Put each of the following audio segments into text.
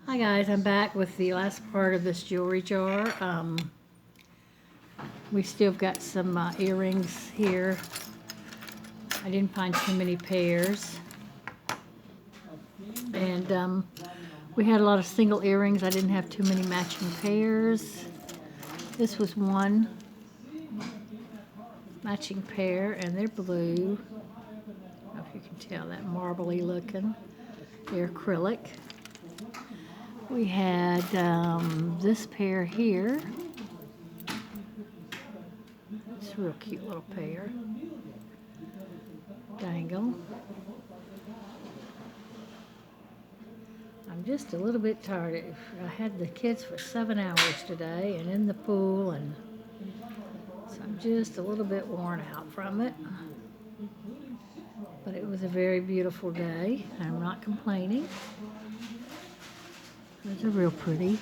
Hi guys, I'm back with the last part of this jewelry jar. We still got some earrings here. I didn't find too many pairs. And we had a lot of single earrings. I didn't have too many matching pairs. This was one matching pair, and they're blue. I don't know if you can tell, that marbly looking. They're acrylic. We had this pair here. It's a real cute little pair. Dangle. I'm just a little bit tired. I had the kids for 7 hours today and in the pool, and so I'm just a little bit worn out from it. But it was a very beautiful day. I'm not complaining. Those are real pretty.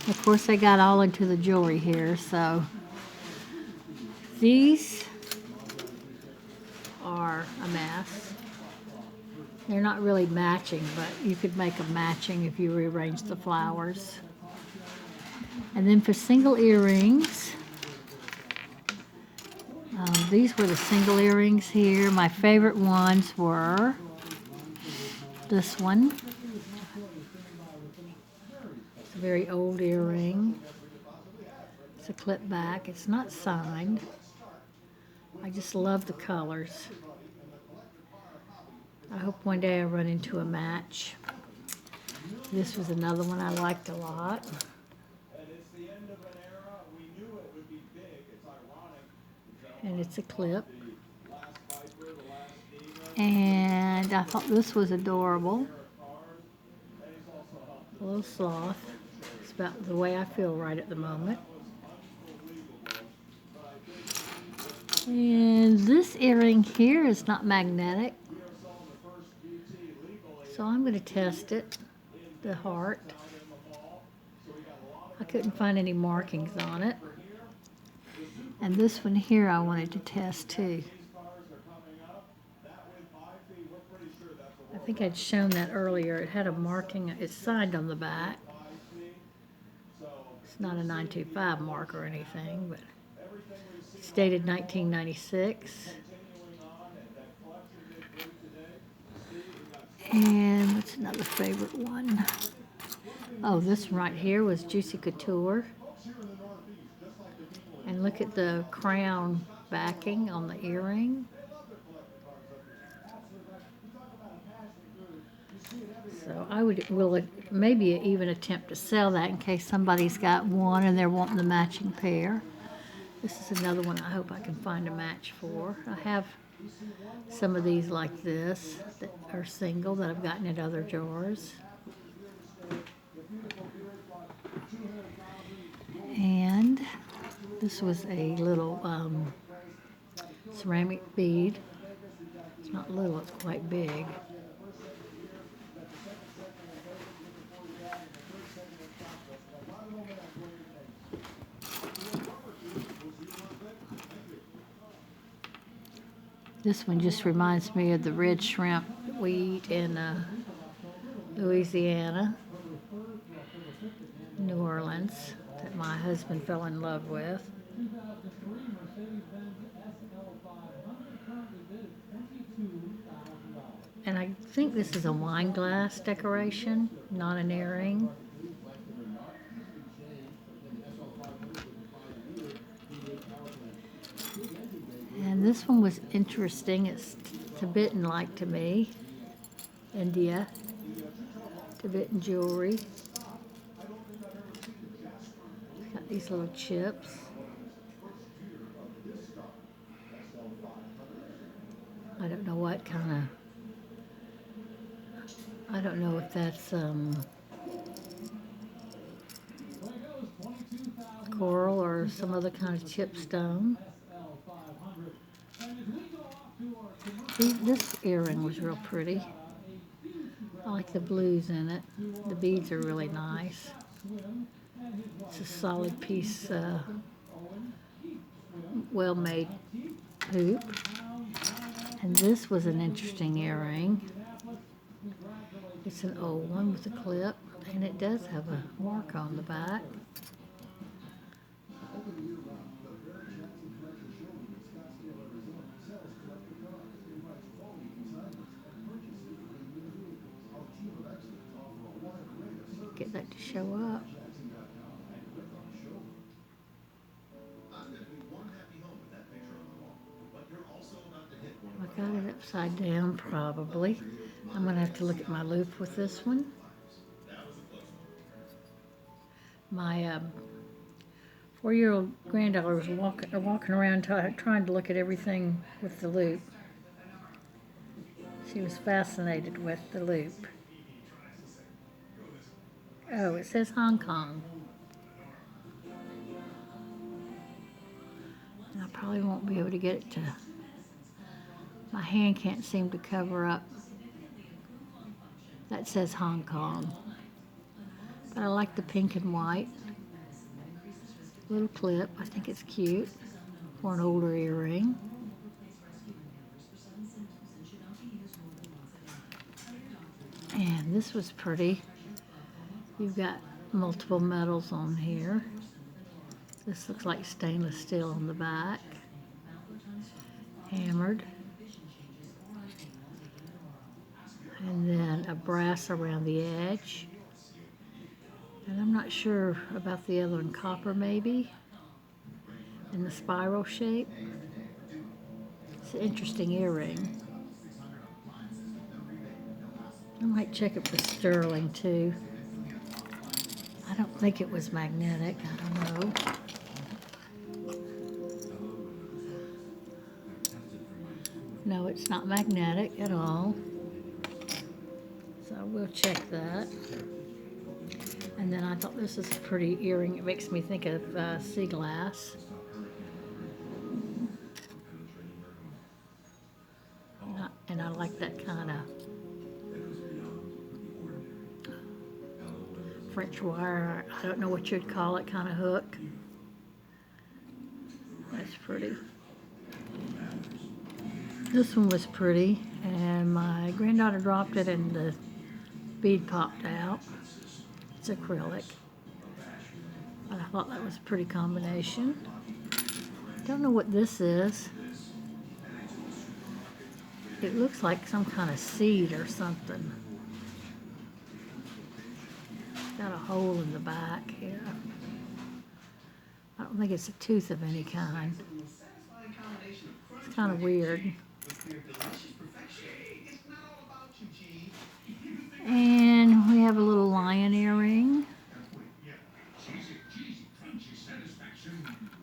Of course, they got all into the jewelry here, so these are a mess. They're not really matching, but you could make them matching if you rearrange the flowers. And then for single earrings, these were the single earrings here. My favorite ones were this one. It's a very old earring. It's a clip back. It's not signed. I just love the colors. I hope one day I run into a match. This was another one I liked a lot. And it's a clip. And I thought this was adorable. A little sloth. It's about the way I feel right at the moment. And this earring here is not magnetic. So I'm going to test it, the heart. I couldn't find any markings on it. And this one here I wanted to test too. I think I'd shown that earlier. It had a marking. It's signed on the back. It's not a 925 mark or anything, but it's dated 1996. And what's another favorite one? Oh, this one right here was Juicy Couture. And look at the crown backing on the earring. So I will maybe even attempt to sell that in case somebody's got one and they're wanting the matching pair. This is another one I hope I can find a match for. I have some of these like this that are single that I've gotten at other jars. And this was a little ceramic bead. It's not little, it's quite big. This one just reminds me of the red shrimp that we eat in Louisiana, New Orleans, that my husband fell in love with. And I think this is a wine glass decoration, not an earring. And this one was interesting. It's Tibetan-like to me. India. Tibetan jewelry. Got these little chips. I don't know what kind of... I don't know if that's coral or some other kind of chip stone. This earring was real pretty. I like the blues in it. The beads are really nice. It's a solid piece, well-made hoop. And this was an interesting earring. It's an old one with a clip. And it does have a mark on the back. Get that to show up. I got it upside down probably. I'm gonna have to look at my loop with this one. My 4-year-old granddaughter was walking around trying to look at everything with the loop. She was fascinated with the loop. Oh, it says Hong Kong. And I probably won't be able to get it to, my hand can't seem to cover up. That says Hong Kong. But I like the pink and white. Little clip, I think it's cute for an older earring. And this was pretty. You've got multiple metals on here. This looks like stainless steel on the back. Hammered. And then a brass around the edge. And I'm not sure about the other one, copper maybe, in the spiral shape. It's an interesting earring. I might check it for sterling too. I don't think it was magnetic, I don't know. No, it's not magnetic at all. So we'll check that. And then I thought this is a pretty earring. It makes me think of sea glass. And I like that kind of French wire. I don't know what you'd call it, kind of hook. That's pretty. This one was pretty, and my granddaughter dropped it and the bead popped out. It's acrylic. But I thought that was a pretty combination. Don't know what this is. It looks like some kind of seed or something. It's got a hole in the back here. I don't think it's a tooth of any kind. It's kind of weird. And we have a little lion earring.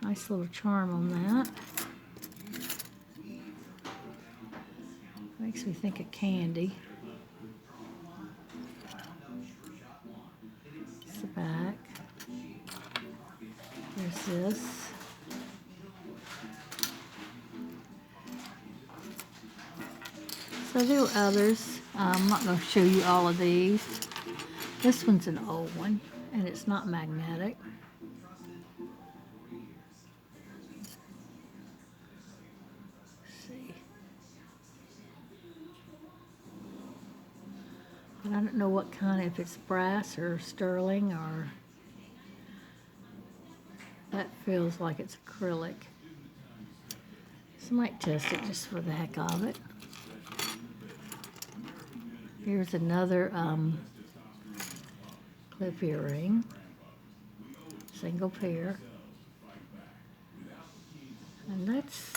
Nice little charm on that. Makes me think of candy. It's the back. There's this. So there were others. I'm not going to show you all of these. This one's an old one, and it's not magnetic. Let's see. But I don't know what kind, if it's brass or sterling or... That feels like it's acrylic. So I might test it just for the heck of it. Here's another clip earring, single pair. And that's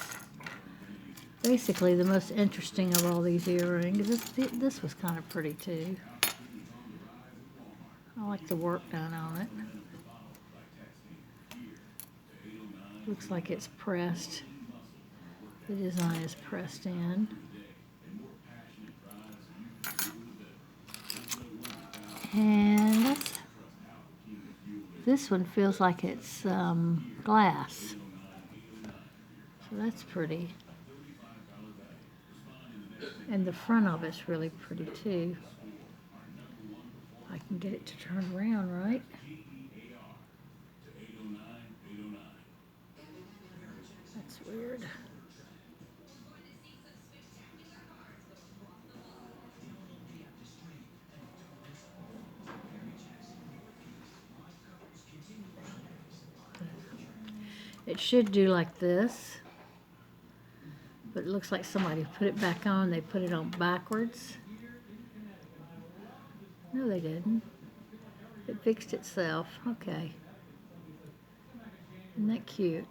basically the most interesting of all these earrings. This was kind of pretty too. I like the work done on it. Looks like it's pressed. The design is pressed in. And this one feels like it's glass. So that's pretty. And the front of it's really pretty too. I can get it to turn around, right? That's weird. It should do like this, but it looks like somebody put it back on. They put it on backwards. No, they didn't. It fixed itself. Okay. Isn't that cute?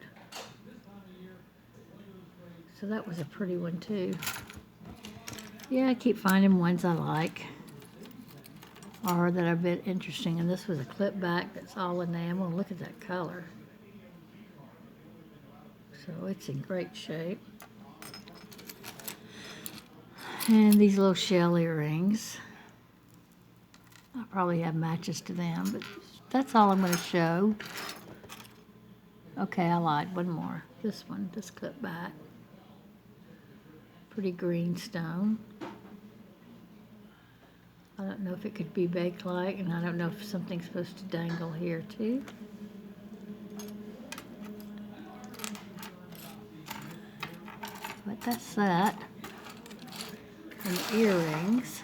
So that was a pretty one too. Yeah, I keep finding ones I like or that are a bit interesting. And this was a clip back that's all enamel. Look at that color. So it's in great shape. And these little shell earrings. I'll probably have matches to them, but that's all I'm going to show. Okay, I lied. One more. This one, this clip back. Pretty green stone. I don't know if it could be Bakelite, and I don't know if something's supposed to dangle here too. But that's that. And the earrings.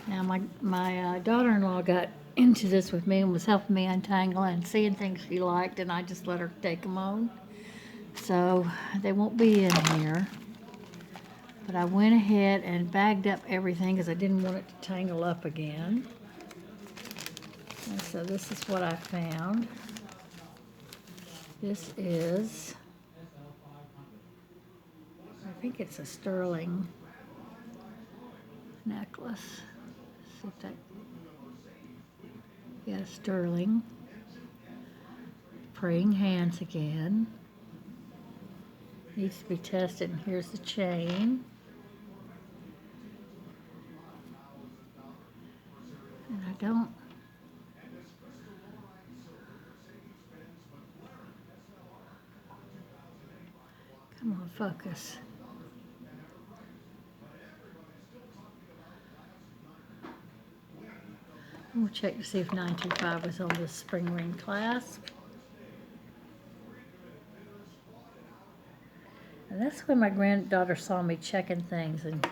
Now my daughter-in-law got into this with me and was helping me untangle and seeing things she liked, and I just let her take them on. So they won't be in here. But I went ahead and bagged up everything because I didn't want it to tangle up again. And so this is what I found. This is, I think it's a sterling necklace. See if that, yeah, sterling. Praying hands again. Needs to be tested. And here's the chain. And I don't. Come on, focus. We'll check to see if 925 was on this spring ring clasp. And that's when my granddaughter saw me checking things, and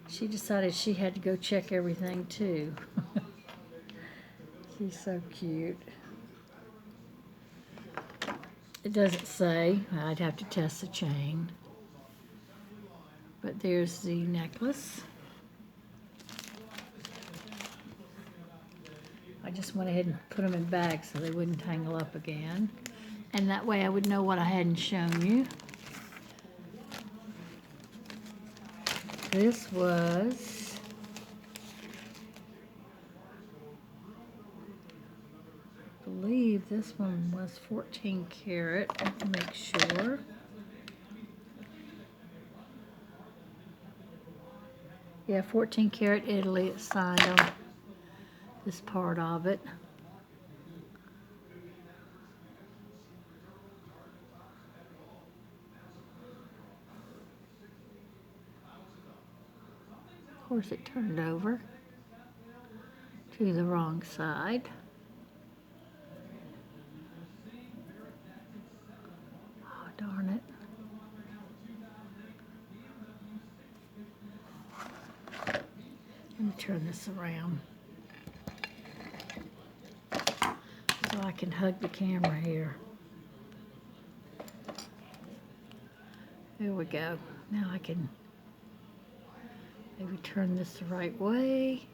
she decided she had to go check everything too. She's so cute. It doesn't say. I'd have to test the chain. But there's the necklace. I just went ahead and put them in bags so they wouldn't tangle up again. And that way I would know what I hadn't shown you. This was I believe this one was 14 karat. I have to make sure. Yeah, 14 karat Italy. It's signed on this part of it. Of course, it turned over to the wrong side. Oh, darn it. Let me turn this around so I can hug the camera here. There we go. Now I can maybe turn this the right way.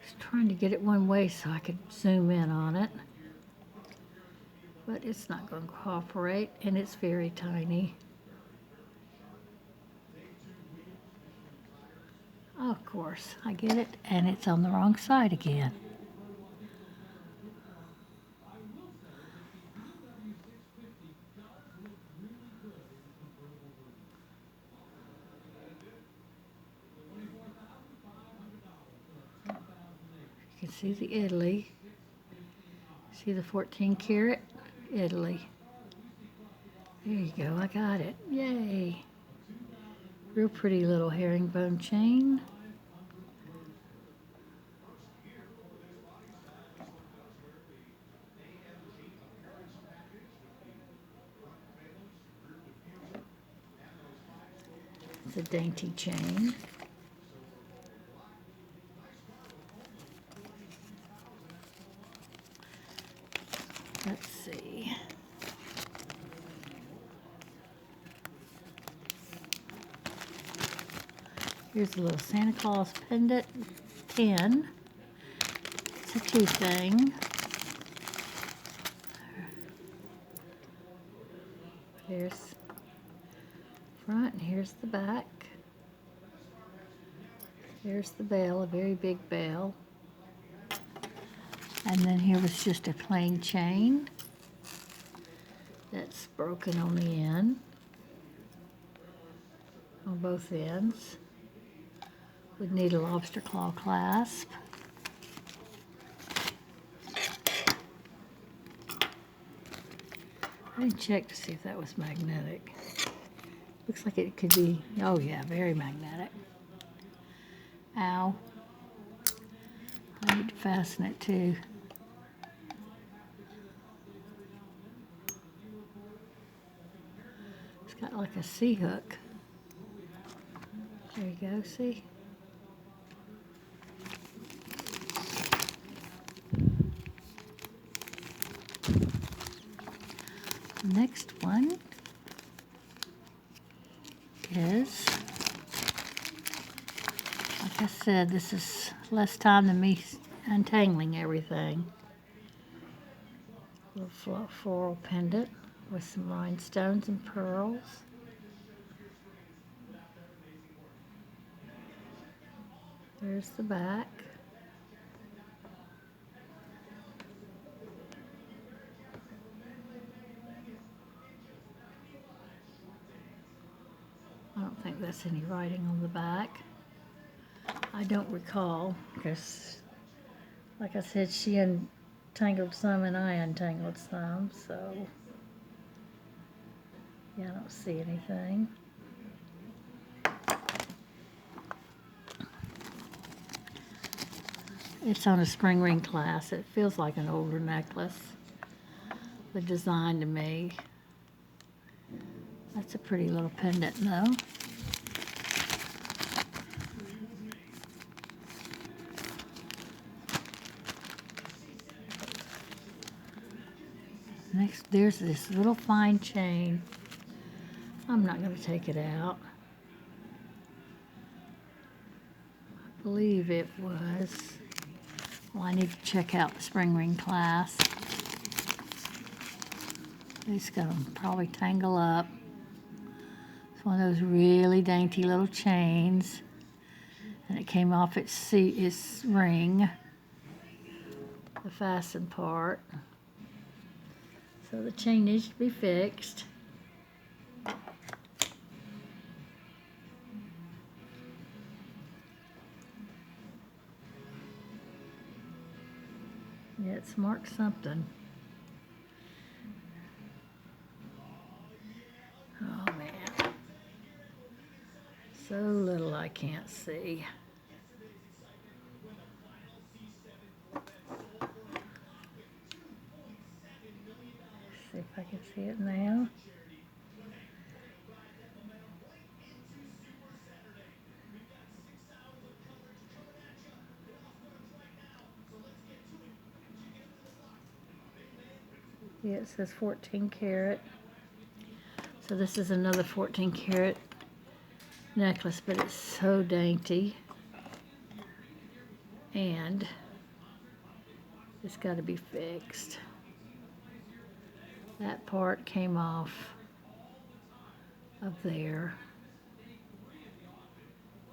Just trying to get it one way so I could zoom in on it. But it's not going to cooperate, and it's very tiny. Oh, of course, I get it, and it's on the wrong side again. You can see the Italy. See the 14 karat Italy. There you go, I got it. Yay. Real pretty little herringbone chain. It's a dainty chain. Let's see. Here's a little Santa Claus pendant pin. It's a key thing. Here's front and here's the back. Here's the bell, a very big bell. And then here was just a plain chain that's broken on the end, on both ends. Would need a lobster claw clasp. I didn't check to see if that was magnetic. Looks like it could be, oh yeah, very magnetic. Ow. I need to fasten it too. It's got like a C-hook. There you go, see? Next one is, like I said, this is less time than me untangling everything. Little floral pendant with some rhinestones and pearls. There's the back. I don't think that's any writing on the back. I don't recall, because like I said, she untangled some and I untangled some, so yeah, I don't see anything. It's on a spring ring clasp. It feels like an older necklace. The design to me. That's a pretty little pendant though. Next, there's this little fine chain. I'm not going to take it out. I believe it was, well, I need to check out the spring ring clasp. It's going to probably tangle up. It's one of those really dainty little chains. And it came off its ring, the fasten part. So the chain needs to be fixed. Yeah, it's marked something. Oh man. So little I can't see. See if I can see it now. Yeah, it says 14 karat. So this is another 14 karat necklace, but it's so dainty. And it's got to be fixed. That part came off of there.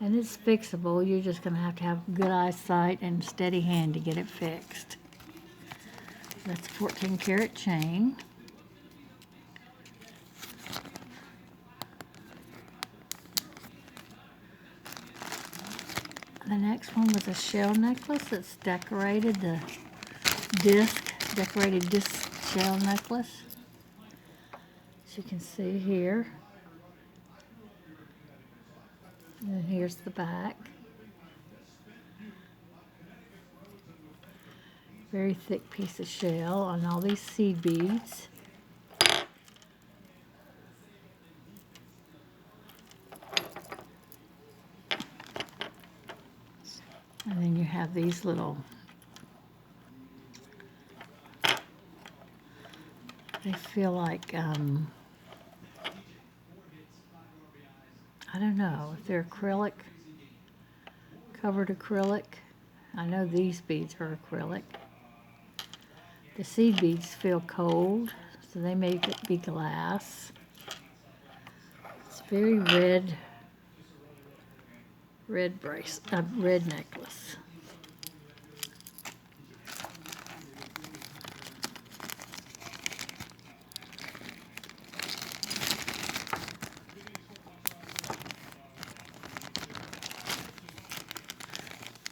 And it's fixable. You're just going to have good eyesight and steady hand to get it fixed. That's a 14 karat chain. The next one was a shell necklace that's decorated, the decorated disc shell necklace. As you can see here. And then here's the back. Very thick piece of shell on all these seed beads. And then you have these little, they feel like, I don't know if they're acrylic, covered acrylic. I know these beads are acrylic. The seed beads feel cold, so they may be glass. It's very red necklace.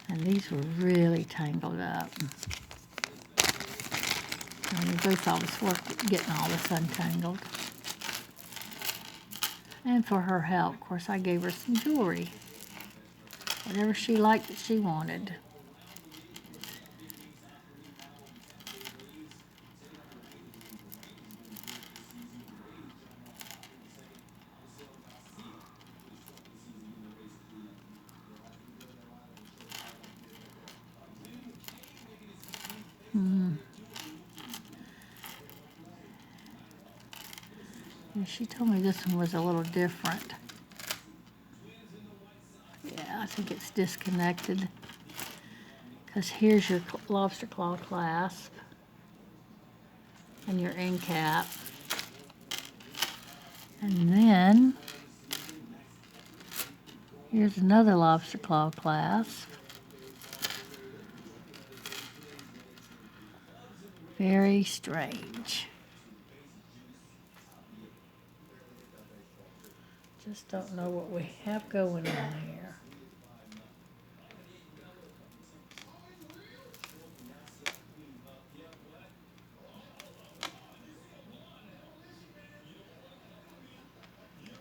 And these were really tangled up. And we both always worked at getting all this untangled. And for her help, of course, I gave her some jewelry. Whatever she liked that she wanted. And she told me this one was a little different. Yeah, I think it's disconnected. Because here's your lobster claw clasp and your end cap. And then here's another lobster claw clasp. Very strange. Just don't know what we have going on here.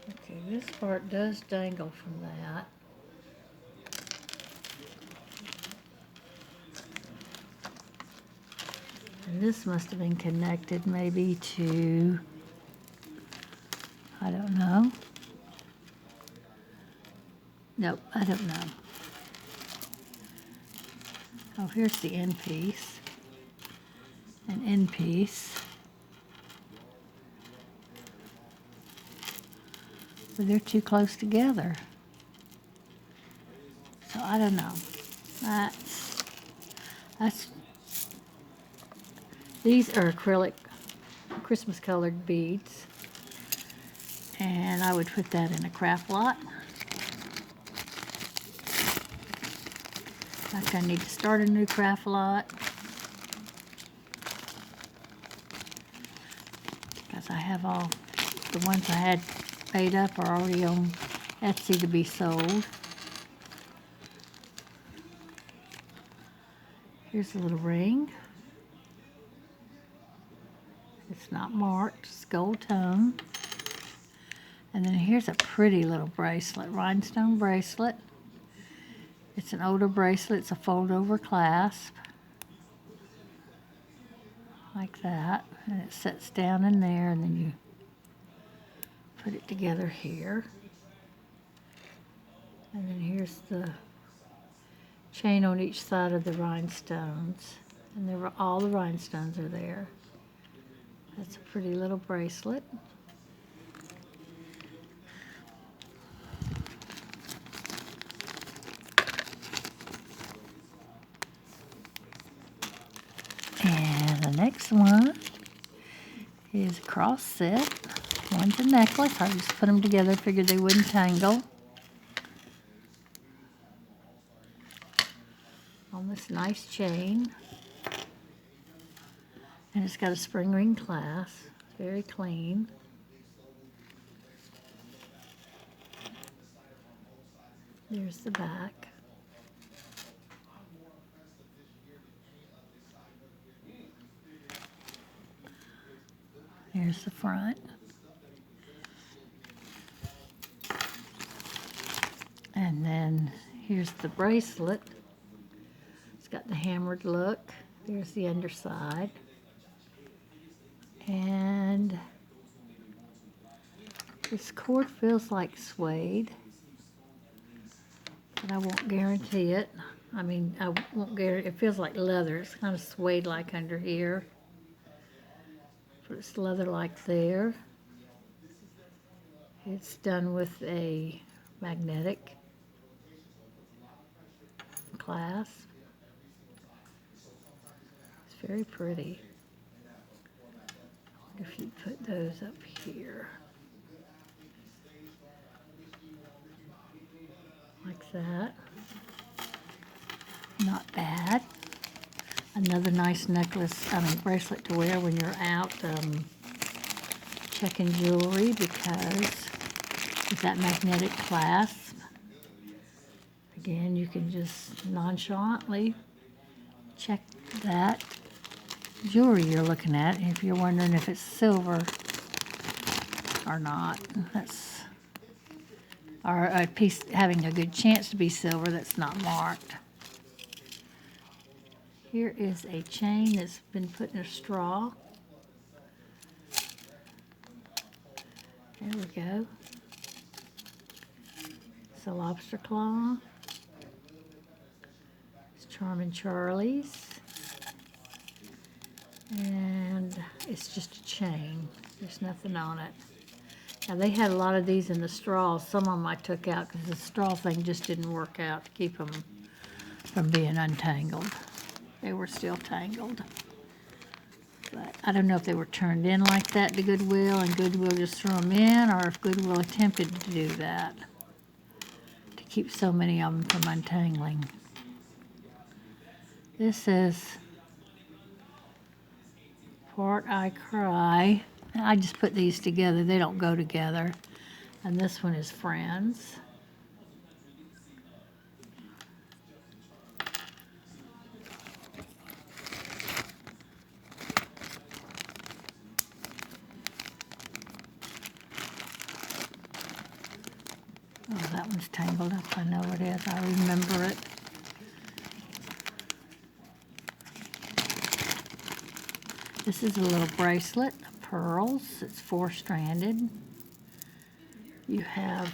Okay, this part does dangle from that. And this must have been connected maybe to, I don't know. Nope, I don't know. Oh, here's the end piece. An end piece. But they're too close together. So I don't know. That's these are acrylic Christmas colored beads. And I would put that in a craft lot. In fact, I need to start a new craft lot. Because I have all the ones I had made up are already on Etsy to be sold. Here's a little ring. It's not marked, it's gold tone. And then here's a pretty little bracelet, rhinestone bracelet. It's an older bracelet, it's a fold over clasp. Like that. And it sets down in there and then you put it together here. And then here's the chain on each side of the rhinestones. And all the rhinestones are there. That's a pretty little bracelet. And the next one is a cross set. One's a necklace. I just put them together, figured they wouldn't tangle. On this nice chain. And it's got a spring ring clasp. Very clean. There's the back. Here's the front. And then here's the bracelet. It's got the hammered look. There's the underside. And this cord feels like suede, but I won't guarantee it. I mean, I won't get it. It feels like leather. It's kind of suede-like under here. But it's leather-like there. It's done with a magnetic clasp. It's very pretty. If you put those up here. Like that. Not bad. Another nice necklace, bracelet to wear when you're out checking jewelry, because with that magnetic clasp, again, you can just nonchalantly check that jewelry you're looking at. And if you're wondering if it's silver or not, or a piece having a good chance to be silver that's not marked. Here is a chain that's been put in a straw. There we go. It's a lobster claw. It's Charming Charlie's. And it's just a chain. There's nothing on it. Now, they had a lot of these in the straws. Some of them I took out because the straw thing just didn't work out to keep them from being untangled. They were still tangled. But I don't know if they were turned in like that to Goodwill and Goodwill just threw them in, or if Goodwill attempted to do that to keep so many of them from untangling. This is Part I Cry. I just put these together. They don't go together. And this one is Friends. Oh, that one's tangled up. I know it is. I remember it. This is a little bracelet of pearls. It's 4-stranded. You have,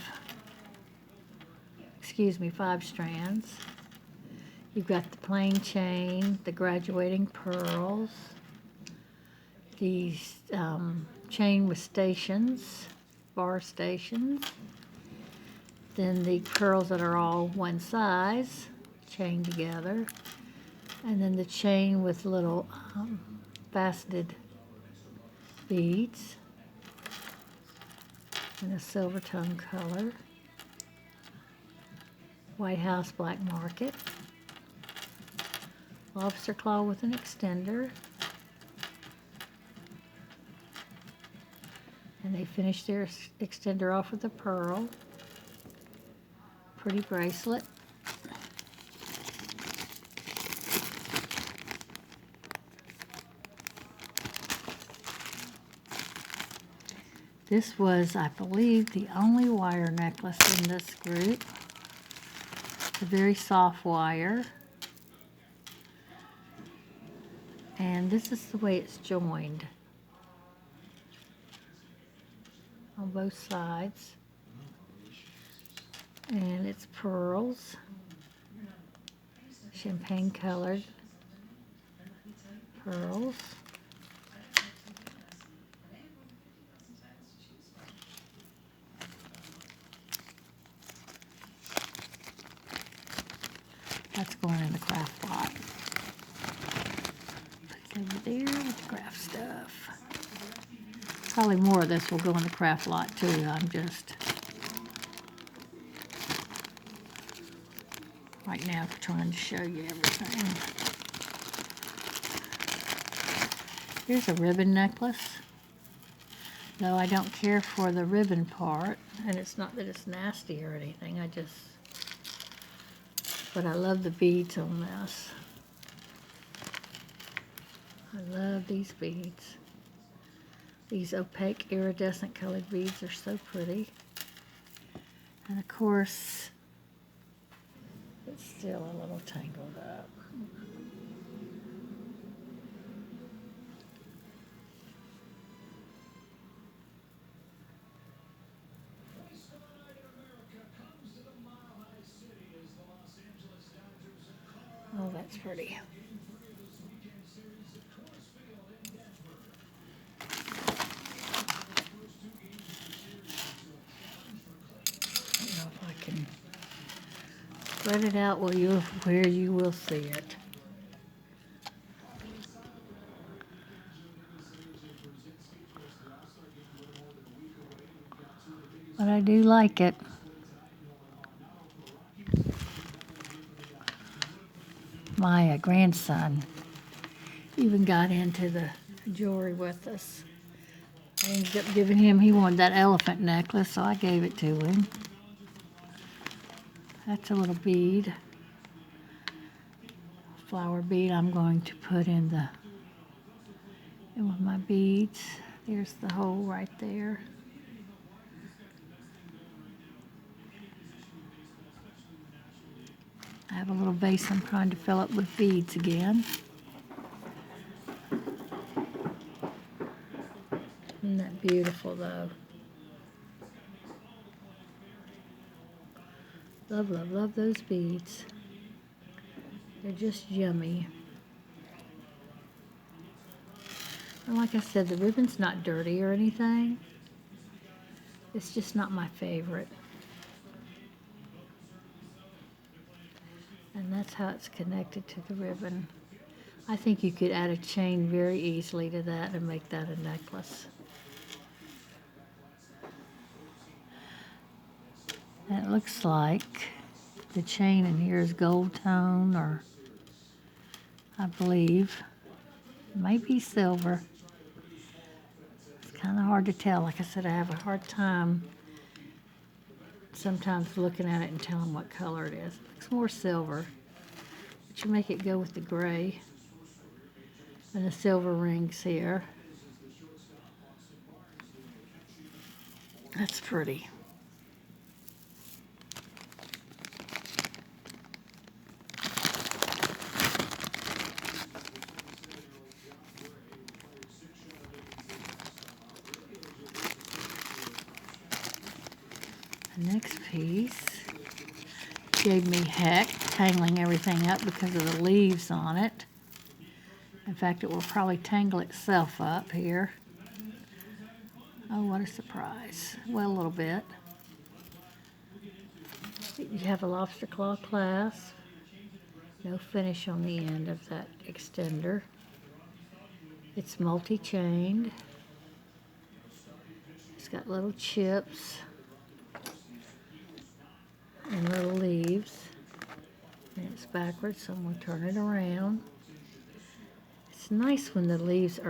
5 strands. You've got the plain chain, the graduating pearls, the chain with stations, bar stations, then the pearls that are all one size, chained together, and then the chain with little faceted beads in a silver tone color, White House Black Market, lobster claw with an extender, and they finish their extender off with a pearl. Pretty bracelet. This was, I believe, the only wire necklace in this group. It's a very soft wire. And this is the way it's joined on both sides. And it's pearls, champagne colored pearls. That's going in the craft lot. Put it over there with the craft stuff. Probably more of this will go in the craft lot too. I'm just right now trying to show you everything. Here's a ribbon necklace. No, I don't care for the ribbon part, and it's not that it's nasty or anything. But I love the beads on this. I love these beads. These opaque iridescent colored beads are so pretty. And of course, it's still a little tangled up. That's pretty. I don't know if I can spread it out where you will see it. But I do like it. My grandson even got into the jewelry with us. I ended up giving him, he wanted that elephant necklace, so I gave it to him. That's a little bead. Flower bead I'm going to put in with my beads. There's the hole right there. I have a little vase I'm trying to fill up with beads again. Isn't that beautiful though? Love, love, love those beads. They're just yummy. And like I said, the ribbon's not dirty or anything. It's just not my favorite. And that's how it's connected to the ribbon. I think you could add a chain very easily to that and make that a necklace. And it looks like the chain in here is gold tone, or I believe maybe silver. It's kind of hard to tell. Like I said, I have a hard time sometimes looking at it and telling what color it is. It looks more silver, but you make it go with the gray and the silver rings here. That's pretty. The next piece gave me heck tangling everything up because of the leaves on it. In fact, it will probably tangle itself up here. Oh, what a surprise. Well, a little bit. You have a lobster claw clasp. No finish on the end of that extender. It's multi-chained. It's got little chips and little leaves. And it's backwards, so I'm going to turn it around. It's nice when the leaves are